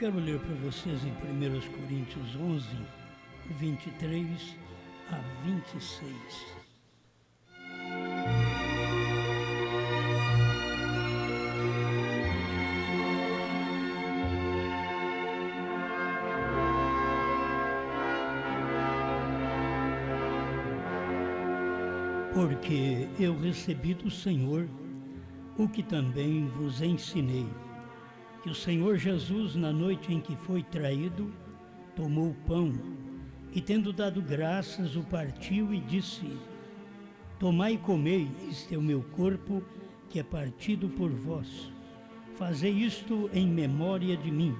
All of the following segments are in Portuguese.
quero ler para vocês em 1 Coríntios 11, 23 a 26. Porque eu recebi do Senhor o que também vos ensinei, que o Senhor Jesus, na noite em que foi traído, tomou o pão e, tendo dado graças, o partiu e disse: Tomai e comei, este é o meu corpo, que é partido por vós. Fazei isto em memória de mim.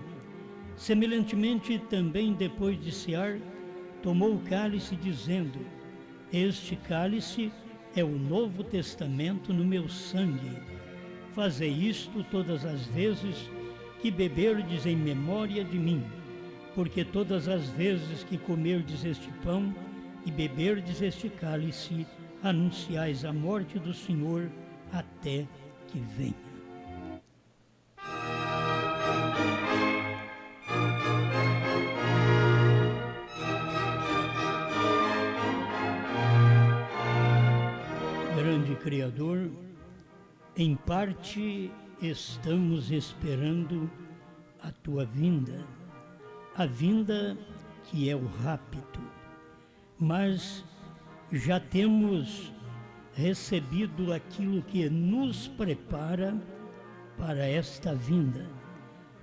Semelhantemente, também depois de cear, tomou o cálice, dizendo: Este cálice é o Novo Testamento no meu sangue. Fazei isto todas as vezes que beberdes em memória de mim, porque todas as vezes que comerdes este pão e beberdes este cálice, anunciais a morte do Senhor até que venha. Grande Criador, em parte estamos esperando a tua vinda, a vinda que é o rapto, mas já temos recebido aquilo que nos prepara para esta vinda.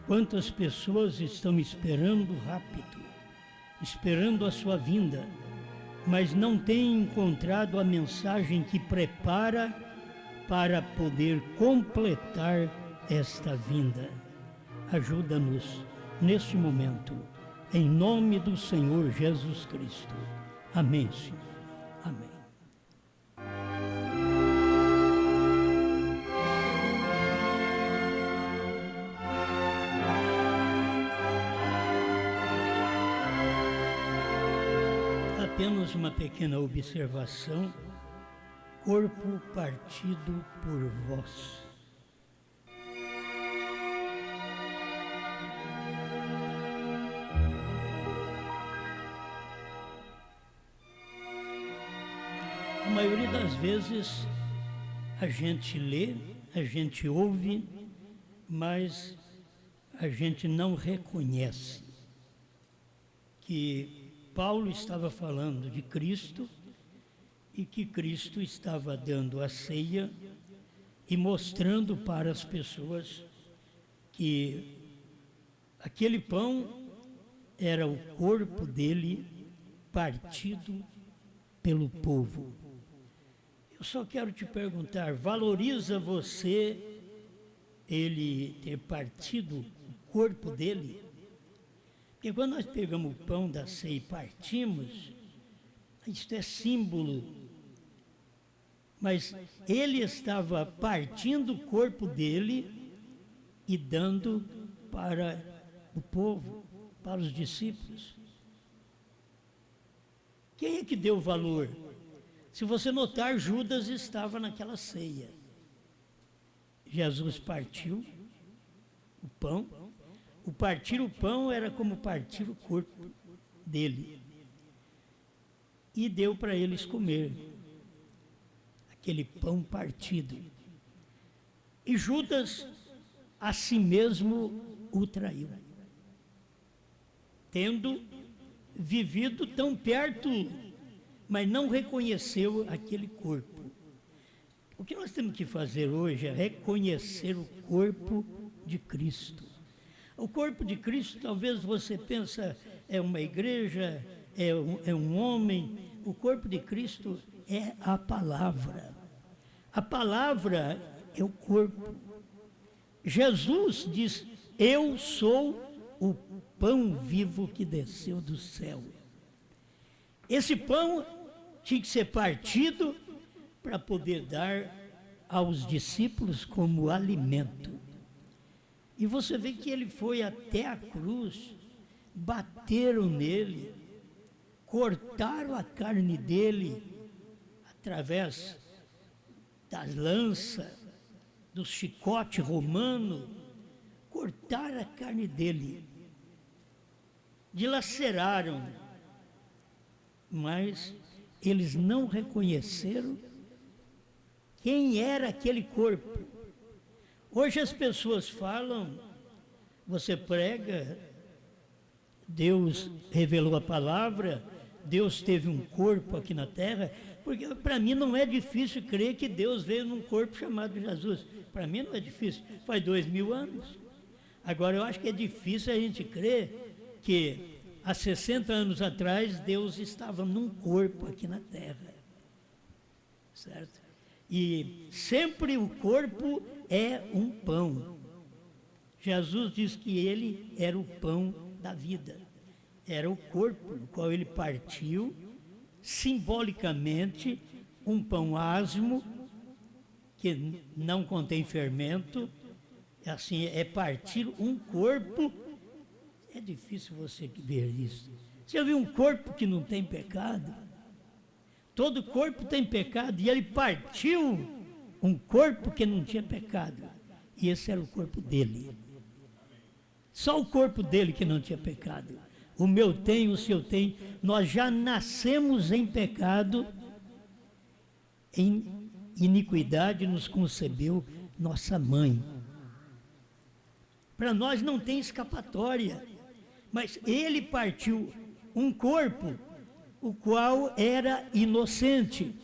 Quantas pessoas estão esperando o rapto, esperando a sua vinda, mas não têm encontrado a mensagem que prepara para poder completar esta vinda. Ajuda-nos neste momento, em nome do Senhor Jesus Cristo. Amém, Senhor. Amém. Apenas uma pequena observação: corpo partido por vós. A maioria das vezes a gente lê, a gente ouve, mas a gente não reconhece que Paulo estava falando de Cristo e que Cristo estava dando a ceia e mostrando para as pessoas que aquele pão era o corpo dele partido pelo povo. Eu só quero te perguntar, valoriza você ele ter partido o corpo dele? Porque quando nós pegamos o pão da ceia e partimos, isto é símbolo, mas ele estava partindo o corpo dele e dando para o povo, para os discípulos. Quem é que deu valor? Se você notar, Judas estava naquela ceia. Jesus partiu o pão. O partir o pão era como partir o corpo dele. E deu para eles comer aquele pão partido. E Judas a si mesmo o traiu, tendo vivido tão perto, mas não reconheceu aquele corpo. O que nós temos que fazer hoje é reconhecer o corpo de Cristo. O corpo de Cristo, talvez você pensa, é uma igreja, é um homem. O corpo de Cristo é a palavra. A palavra é o corpo. Jesus diz: eu sou o pão vivo que desceu do céu. Esse pão tinha que ser partido para poder dar aos discípulos como alimento. E você vê que ele foi até a cruz, bateram nele, cortaram a carne dele através das lanças, do chicote romano, cortaram a carne dele. dilaceraram, mas eles não reconheceram quem era aquele corpo. Hoje as pessoas falam, você prega, Deus revelou a palavra, Deus teve um corpo aqui na terra, porque para mim não é difícil crer que Deus veio num corpo chamado Jesus. Para mim não é difícil, faz 2000 anos. Agora eu acho que é difícil a gente crer que há 60 anos atrás Deus estava num corpo aqui na terra, certo? E sempre o corpo é um pão. Jesus diz que ele era o pão da vida. Era o corpo no qual ele partiu, simbolicamente, um pão asmo, que não contém fermento. Assim, é partir um corpo. É difícil você ver isso. Você já viu um corpo que não tem pecado? Todo corpo tem pecado, e ele partiu um corpo que não tinha pecado. E esse era o corpo dele. Só o corpo dele que não tinha pecado. O meu tem, o seu tem. Nós já nascemos em pecado, em iniquidade nos concebeu nossa mãe. Para nós não tem escapatória. Mas ele partiu um corpo, o qual era inocente.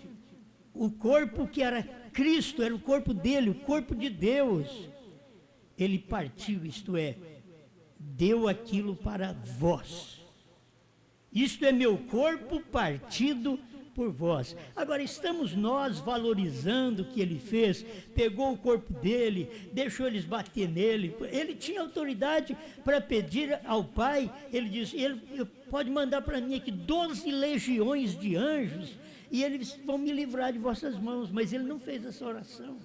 O corpo que era Cristo, era o corpo dele, o corpo de Deus. Ele partiu, isto é, deu aquilo para vós. Isto é meu corpo partido por vós. Agora, estamos nós valorizando o que ele fez, pegou o corpo dele, deixou eles bater nele. Ele tinha autoridade para pedir ao Pai, ele disse, ele pode mandar para mim aqui 12 legiões de anjos, e eles vão me livrar de vossas mãos, mas ele não fez essa oração.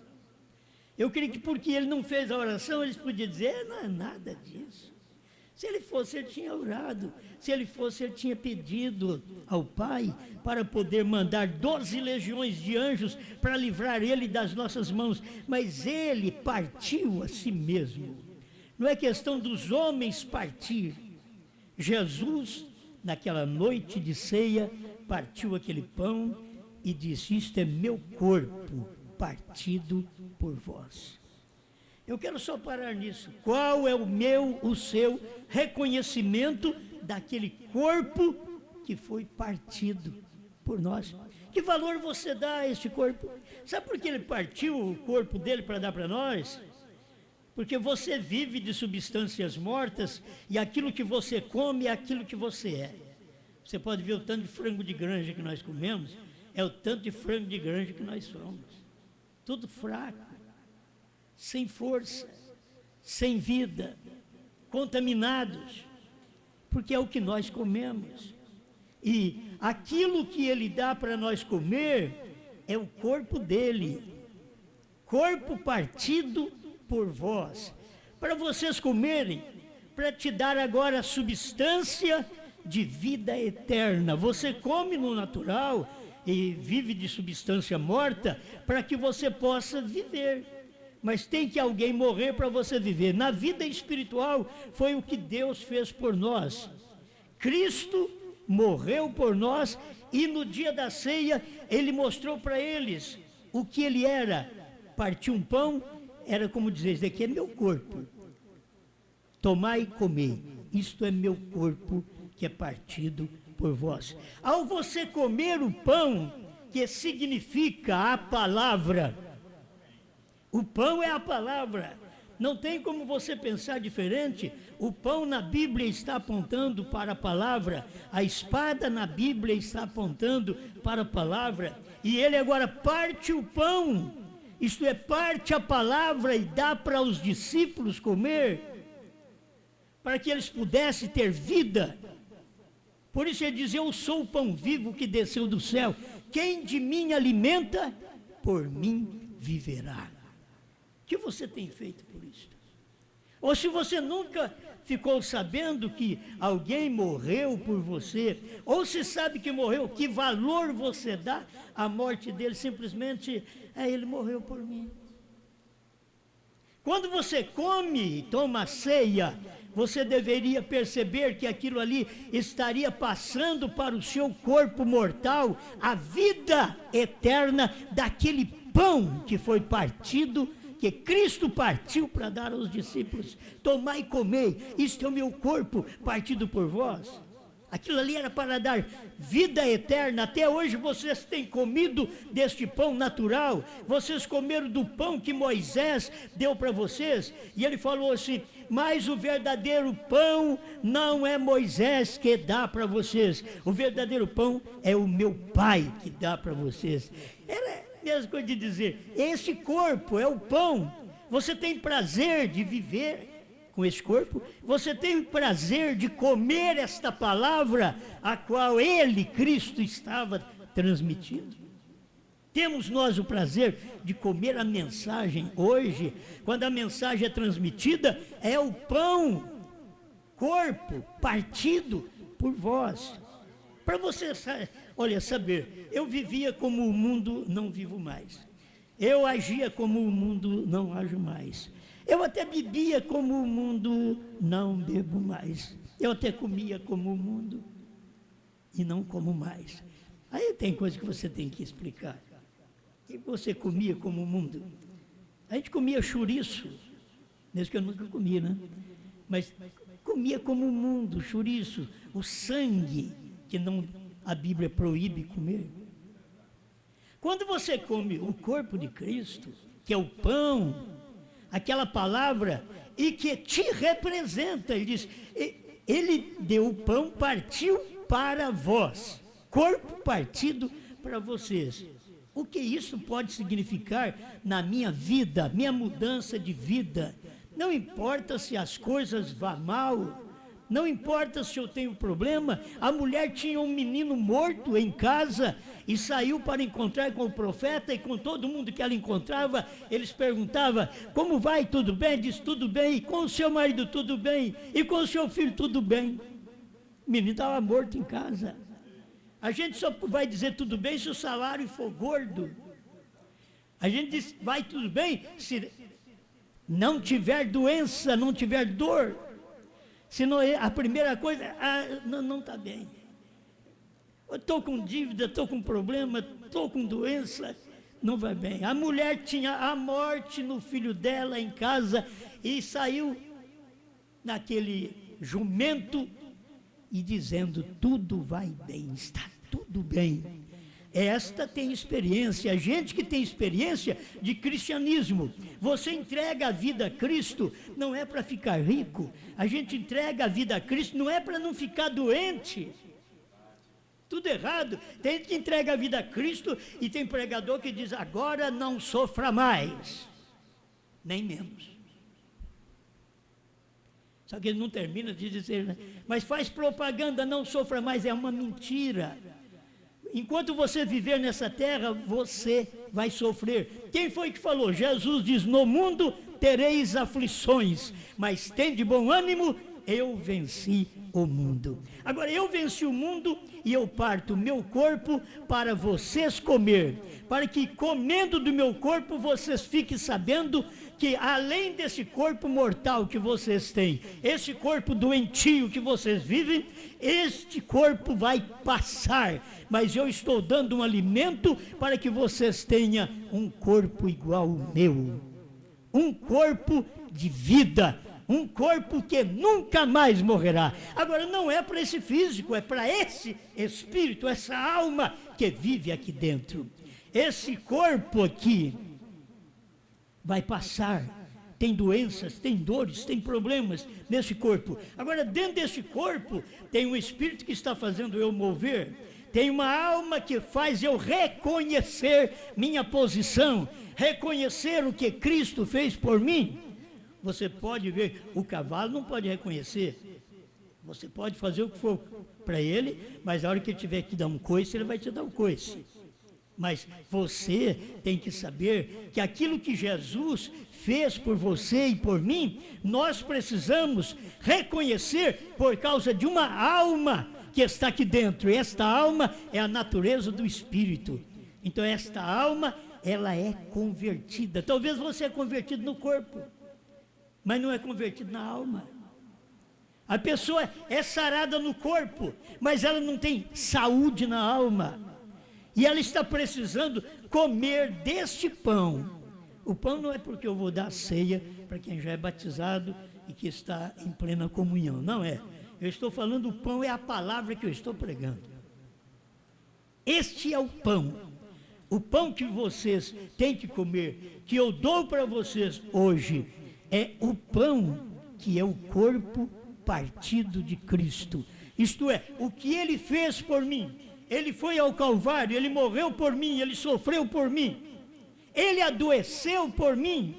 Eu creio que porque ele não fez a oração, eles podiam dizer, não é nada disso. Se ele fosse, ele tinha orado. Se ele fosse, ele tinha pedido ao Pai para poder mandar 12 legiões de anjos para livrar ele das nossas mãos. Mas ele partiu a si mesmo. Não é questão dos homens partir. Jesus, naquela noite de ceia, partiu aquele pão e disse, isto é meu corpo partido por vós. Eu quero só parar nisso. Qual é o meu, o seu reconhecimento daquele corpo que foi partido por nós? Que valor você dá a este corpo? Sabe por que ele partiu o corpo dele para dar para nós? Porque você vive de substâncias mortas e aquilo que você come é aquilo que você é. Você pode ver o tanto de frango de granja que nós comemos, é o tanto de frango de granja que nós somos. Tudo fraco, sem força, sem vida, contaminados, porque é o que nós comemos. E aquilo que ele dá para nós comer é o corpo dele, corpo partido por vós, para vocês comerem, para te dar agora a substância de vida eterna. Você come no natural e vive de substância morta para que você possa viver. Mas tem que alguém morrer para você viver. Na vida espiritual foi o que Deus fez por nós. Cristo morreu por nós e no dia da ceia ele mostrou para eles o que ele era. Partiu um pão, era como dizer, isso daqui é meu corpo. Tomai e comei, isto é meu corpo que é partido por vós. Ao você comer o pão, que significa a palavra, o pão é a palavra, não tem como você pensar diferente. O pão na Bíblia está apontando para a palavra, a espada na Bíblia está apontando para a palavra, e ele agora parte o pão, isto é, parte a palavra e dá para os discípulos comer, para que eles pudessem ter vida. Por isso ele diz, eu sou o pão vivo que desceu do céu, quem de mim alimenta, por mim viverá. O que você tem feito por isso? Ou se você nunca ficou sabendo que alguém morreu por você, ou se sabe que morreu, que valor você dá à morte dele? Simplesmente, ele morreu por mim. Quando você come e toma a ceia, você deveria perceber que aquilo ali estaria passando para o seu corpo mortal a vida eterna daquele pão que foi partido, que Cristo partiu para dar aos discípulos. Tomai e comei, isto é o meu corpo partido por vós. Aquilo ali era para dar vida eterna. Até hoje vocês têm comido deste pão natural, vocês comeram do pão que Moisés deu para vocês, e ele falou assim: mas o verdadeiro pão não é Moisés que dá para vocês, o verdadeiro pão é o meu Pai que dá para vocês. Era a mesma coisa de dizer, esse corpo é o pão, você tem prazer de viver com esse corpo, você tem o prazer de comer esta palavra a qual ele, Cristo, estava transmitindo. Temos nós o prazer de comer a mensagem hoje, quando a mensagem é transmitida, é o pão, corpo, partido por vós. Para você, olha, saber, eu vivia como o mundo, não vivo mais. Eu agia como o mundo, não ajo mais. Eu até bebia como o mundo, não bebo mais. Eu até comia como o mundo e não como mais. Aí tem coisa que você tem que explicar. E você comia como o mundo? A gente comia chouriço, mesmo que eu nunca comi, né? Mas comia como o mundo, chouriço, o sangue, que não, a Bíblia proíbe comer. Quando você come o corpo de Cristo, que é o pão, aquela palavra, e que te representa, ele diz, ele deu o pão, partiu para vós, corpo partido para vocês. O que isso pode significar na minha vida, minha mudança de vida? Não importa se as coisas vão mal, não importa se eu tenho problema. A mulher tinha um menino morto em casa e saiu para encontrar com o profeta, e com todo mundo que ela encontrava, eles perguntavam, como vai, tudo bem? Diz, tudo bem. E com o seu marido, tudo bem? E com o seu filho, tudo bem? O menino estava morto em casa. A gente só vai dizer tudo bem se o salário for gordo. A gente diz, vai tudo bem se não tiver doença, não tiver dor. Senão a primeira coisa, não está bem. Eu estou com dívida, estou com problema, estou com doença, não vai bem. A mulher tinha a morte no filho dela em casa e saiu naquele jumento e dizendo, tudo vai bem, está tudo bem. Esta tem experiência, a gente que tem experiência de cristianismo. Você entrega a vida a Cristo, não é para ficar rico. A gente entrega a vida a Cristo, não é para não ficar doente. Tudo errado. Tem gente que entrega a vida a Cristo e tem pregador que diz, agora não sofra mais, nem menos. Só que ele não termina de dizer, né? Mas faz propaganda, não sofra mais, é uma mentira. Enquanto você viver nessa terra, você vai sofrer. Quem foi que falou? Jesus diz, no mundo tereis aflições, mas tende bom ânimo, eu venci o mundo. Agora, eu venci o mundo e eu parto o meu corpo para vocês comer, para que comendo do meu corpo vocês fiquem sabendo que além desse corpo mortal que vocês têm, esse corpo doentio que vocês vivem, este corpo vai passar, mas eu estou dando um alimento para que vocês tenham um corpo igual ao meu, um corpo de vida, um corpo que nunca mais morrerá. Agora, não é para esse físico, é para esse espírito, essa alma que vive aqui dentro. Esse corpo aqui vai passar, tem doenças, tem dores, tem problemas nesse corpo. Agora, dentro desse corpo, tem um espírito que está fazendo eu mover, tem uma alma que faz eu reconhecer minha posição, reconhecer o que Cristo fez por mim. Você pode ver, o cavalo não pode reconhecer, você pode fazer o que for para ele, mas a hora que ele tiver que dar um coice, ele vai te dar um coice. Mas você tem que saber que aquilo que Jesus fez por você e por mim, nós precisamos reconhecer por causa de uma alma que está aqui dentro. E esta alma é a natureza do Espírito. Então esta alma, ela é convertida. Talvez você é convertido no corpo, mas não é convertido na alma. A pessoa é sarada no corpo, mas ela não tem saúde na alma. E ela está precisando comer deste pão. O pão não é porque eu vou dar ceia para quem já é batizado e que está em plena comunhão. Não é. Eu estou falando, o pão é a palavra que eu estou pregando. Este é o pão. O pão que vocês têm que comer, que eu dou para vocês hoje, é o pão que é o corpo partido de Cristo. Isto é, o que Ele fez por mim. Ele foi ao Calvário, Ele morreu por mim, Ele sofreu por mim. Ele adoeceu por mim.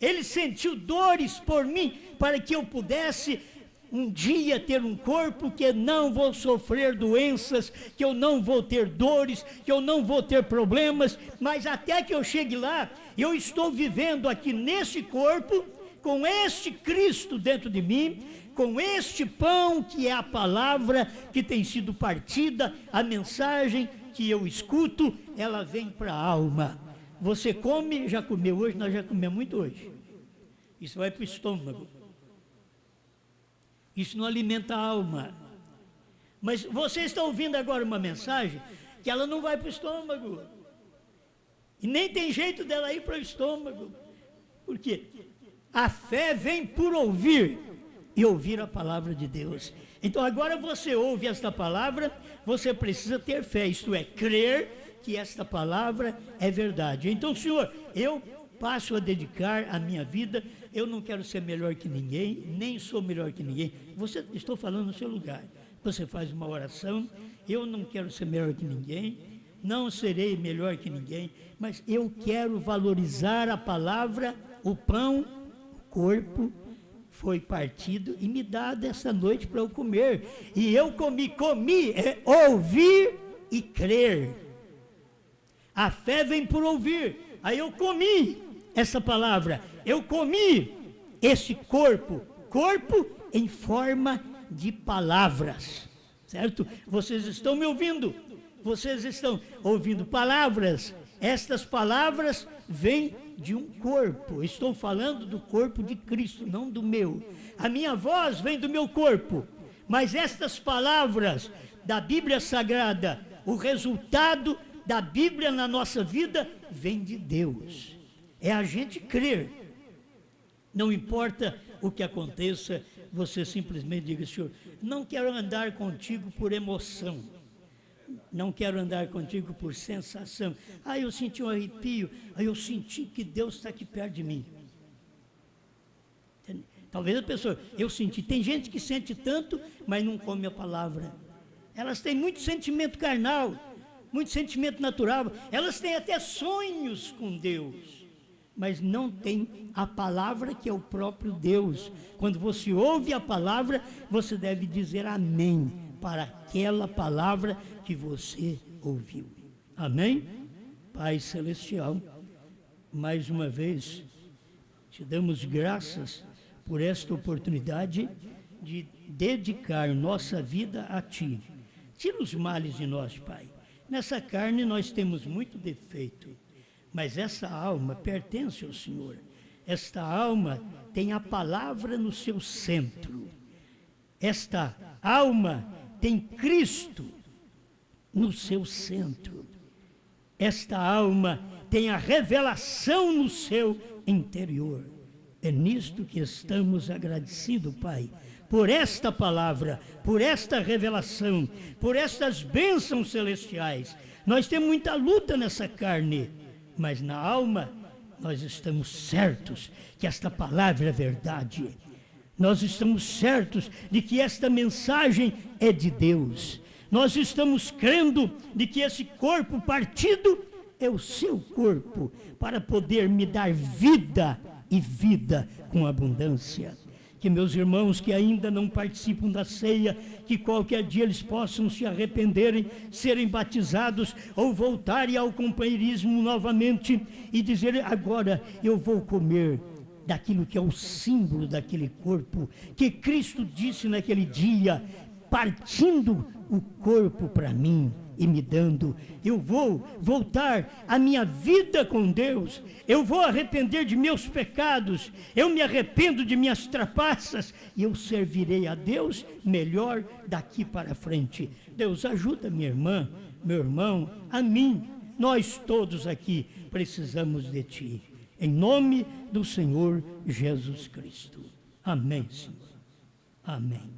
Ele sentiu dores por mim, para que eu pudesse um dia ter um corpo que eu não vou sofrer doenças, que eu não vou ter dores, que eu não vou ter problemas, mas até que eu chegue lá, eu estou vivendo aqui nesse corpo, com este Cristo dentro de mim, com este pão que é a palavra que tem sido partida, a mensagem que eu escuto, ela vem para a alma. Você come, já comeu hoje, nós já comemos muito hoje. Isso vai para o estômago. Isso não alimenta a alma. Mas você está ouvindo agora uma mensagem que ela não vai para o estômago. E nem tem jeito dela ir para o estômago. Por quê? A fé vem por ouvir e ouvir a palavra de Deus. Então agora você ouve esta palavra, você precisa ter fé, isto é, crer que esta palavra é verdade. Então, Senhor, eu passo a dedicar a minha vida, eu não quero ser melhor que ninguém, nem sou melhor que ninguém. Estou falando no seu lugar. Você faz uma oração, eu não quero ser melhor que ninguém, não serei melhor que ninguém, mas eu quero valorizar a palavra, o pão, o corpo, foi partido e me dado essa noite para eu comer. E eu comi é ouvir e crer. A fé vem por ouvir. Aí eu comi essa palavra, eu comi esse corpo em forma de palavras, certo? Vocês estão me ouvindo? Vocês estão ouvindo palavras? Estas palavras vêm de um corpo. Estou falando do corpo de Cristo, não do meu. A minha voz vem do meu corpo, mas estas palavras da Bíblia Sagrada, o resultado da Bíblia na nossa vida vem de Deus. É a gente crer. Não importa o que aconteça, você simplesmente diga: Senhor, não quero andar contigo por emoção. Não quero andar contigo por sensação. Eu senti um arrepio, eu senti que Deus está aqui perto de mim. Talvez a pessoa, eu senti, tem gente que sente tanto, mas não come a palavra. Elas têm muito sentimento carnal, muito sentimento natural, elas têm até sonhos com Deus, mas não tem a palavra que é o próprio Deus. Quando você ouve a palavra, você deve dizer amém para aquela palavra que você ouviu. Amém? Pai Celestial, mais uma vez, te damos graças por esta oportunidade de dedicar nossa vida a Ti. Tira os males de nós, Pai. Nessa carne nós temos muito defeito, mas essa alma pertence ao Senhor. Esta alma tem a palavra no seu centro. Esta alma tem Cristo no seu centro. Esta alma tem a revelação no seu interior. É nisto que estamos agradecidos, Pai, por esta palavra, por esta revelação, por estas bênçãos celestiais. Nós temos muita luta nessa carne, mas na alma nós estamos certos que esta palavra é verdade. Nós estamos certos de que esta mensagem é de Deus. Nós estamos crendo de que esse corpo partido é o seu corpo, para poder me dar vida e vida com abundância. Que meus irmãos que ainda não participam da ceia, que qualquer dia eles possam se arrependerem, serem batizados ou voltarem ao companheirismo novamente e dizer: agora eu vou comer daquilo que é o símbolo daquele corpo, que Cristo disse naquele dia, partindo o corpo para mim, e me dando. Eu vou voltar à minha vida com Deus, eu vou arrepender de meus pecados, eu me arrependo de minhas trapaças e eu servirei a Deus melhor daqui para frente. Deus, ajuda minha irmã, meu irmão, a mim, nós todos aqui precisamos de Ti. Em nome do Senhor Jesus Cristo. Amém, Senhor. Amém.